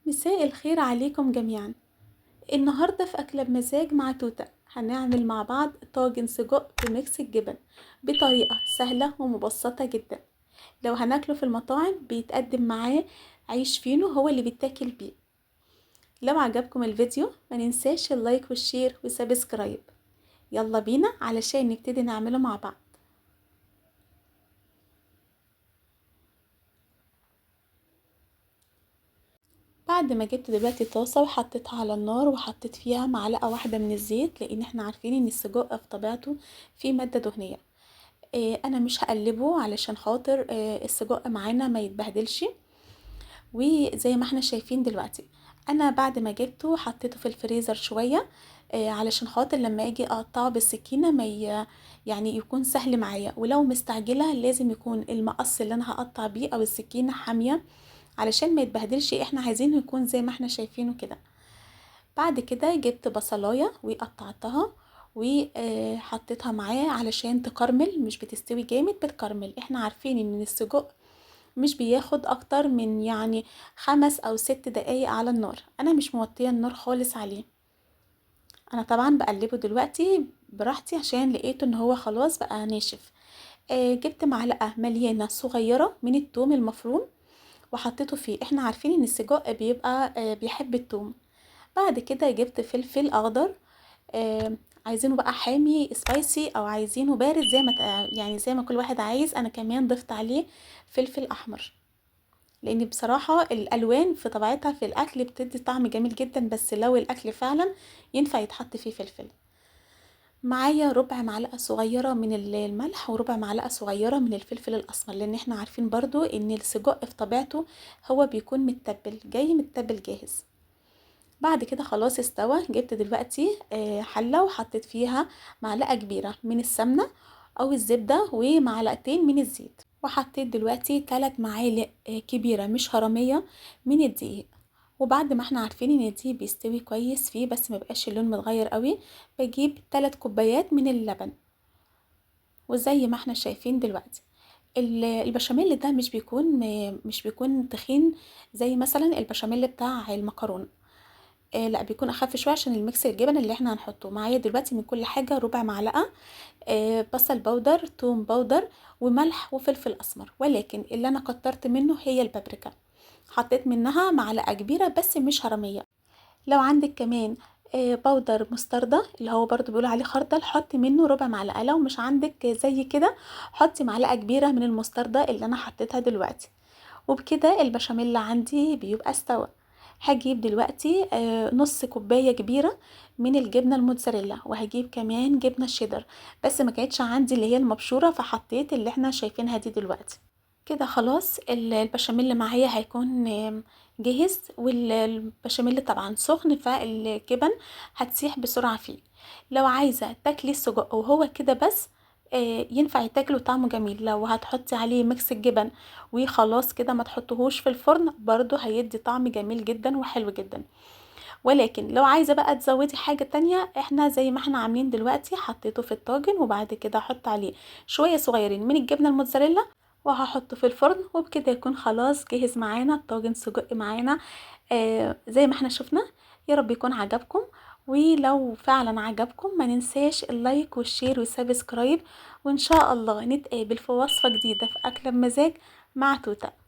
مساء الخير عليكم جميعا. النهاردة في أكلة بمزاج مع توتة هنعمل مع بعض طاجن سجق بميكس الجبن بطريقة سهلة ومبسطة جدا. لو هناكله في المطاعم بيتقدم معاه عيش فينو هو اللي بيتاكل بيه. لو عجبكم الفيديو ما ننساش اللايك والشير وسبسكرايب. يلا بينا علشان نبتدي نعمله مع بعض. بعد ما جبت دلوقتي طاسة وحطيتها على النار وحطيت فيها معلقة واحدة من الزيت، لان احنا عارفين ان السجق في طبيعته فيه مادة دهنية. انا مش هقلبه علشان خاطر السجق معانا ما يتبهدلش. وزي ما احنا شايفين دلوقتي انا بعد ما جبته حطيته في الفريزر شوية، علشان خاطر لما اجي اقطعه بالسكينة ما يعني يكون سهل معايا. ولو مستعجلة لازم يكون المقص اللي انا هقطع بيه او السكينة حامية علشان ما يتبهدلش. احنا عايزينه يكون زي ما احنا شايفينه كده. بعد كده جبت بصلاية وقطعتها وحطيتها معاه علشان تكرمل، مش بتستوي جامد، بتكرمل. احنا عارفين ان السجق مش بياخد اكتر من يعني 5 أو 6 دقايق على النار. انا مش موطية النار خالص عليه. انا طبعا بقلبه دلوقتي براحتي عشان لقيته ان هو خلاص بقى ناشف. جبت معلقة مليانة صغيرة من الثوم المفروم وحطيته فيه. احنا عارفين ان السجق بيبقى بيحب الثوم. بعد كده جبت فلفل اخضر، عايزينه بقى حامي سبايسي او عايزينه بارد زي ما يعني زي ما كل واحد عايز. انا كمان ضفت عليه فلفل احمر، لان بصراحة الالوان في طبيعتها في الاكل بتدي طعم جميل جدا، بس لو الاكل فعلا ينفع يتحط فيه فلفل. معايا ربع معلقة صغيرة من الملح وربع معلقة صغيرة من الفلفل الاسمر، لان احنا عارفين برضو ان السجق في طبيعته هو بيكون متبل، جاي متبل جاهز. بعد كده خلاص استوى. جبت دلوقتي حلة وحطيت فيها معلقة كبيرة من السمنة او الزبدة ومعلقتين من الزيت، وحطيت دلوقتي 3 معالق كبيرة مش هرمية من الدقيق. وبعد ما احنا عارفين ان الدقيق بيستوي كويس فيه بس ما بقاش اللون متغير قوي، بجيب 3 كوبايات من اللبن. وزي ما احنا شايفين دلوقتي البشاميل ده مش بيكون تخين زي مثلا البشاميل بتاع المكرونة. لا بيكون اخف شويه عشان الميكس الجبن اللي احنا هنحطه. معايا دلوقتي من كل حاجه ربع معلقه بصل باودر، توم باودر، وملح وفلفل اسمر، ولكن اللي انا كترت منه هي البابريكا. حطيت منها معلقه كبيره بس مش هرميه. لو عندك كمان باودر مستردة اللي هو برضو بيقولوا عليه خردل، حطي منه ربع معلقه. لو مش عندك زي كده حطي معلقه كبيره من المستردة اللي انا حطيتها دلوقتي. وبكده البشاميل عندي بيبقى استوى. هجيب دلوقتي نص كوباية كبيرة من الجبنة الموتزاريلا، وهجيب كمان جبنة شيدر، بس ما كانتش عندي اللي هي المبشورة فحطيت اللي احنا شايفينها دي دلوقتي. كده خلاص البشاميل اللي معايا هيكون جاهز، والبشاميل طبعا سخن فالجبن هتسيح بسرعة فيه. لو عايزة تاكلي السجق وهو كده بس ينفع يتاكل وطعمه جميل. لو هتحطي عليه ميكس الجبن وخلاص كده ما تحطهوش في الفرن برضو هيدي طعم جميل جدا وحلو جدا. ولكن لو عايزة بقى تزودي حاجة تانية، احنا زي ما احنا عاملين دلوقتي حطيته في الطاجن وبعد كده احط عليه شوية صغيرين من الجبنة الموتزاريلا وهحطه في الفرن، وبكده يكون خلاص جهز معانا الطاجن سجق معانا زي ما احنا شفنا. يا رب يكون عجبكم، ولو فعلا عجبكم ما ننساش اللايك والشير والسبسكرايب. وان شاء الله نتقابل في وصفة جديدة في أكلة بمزاج مع توتة.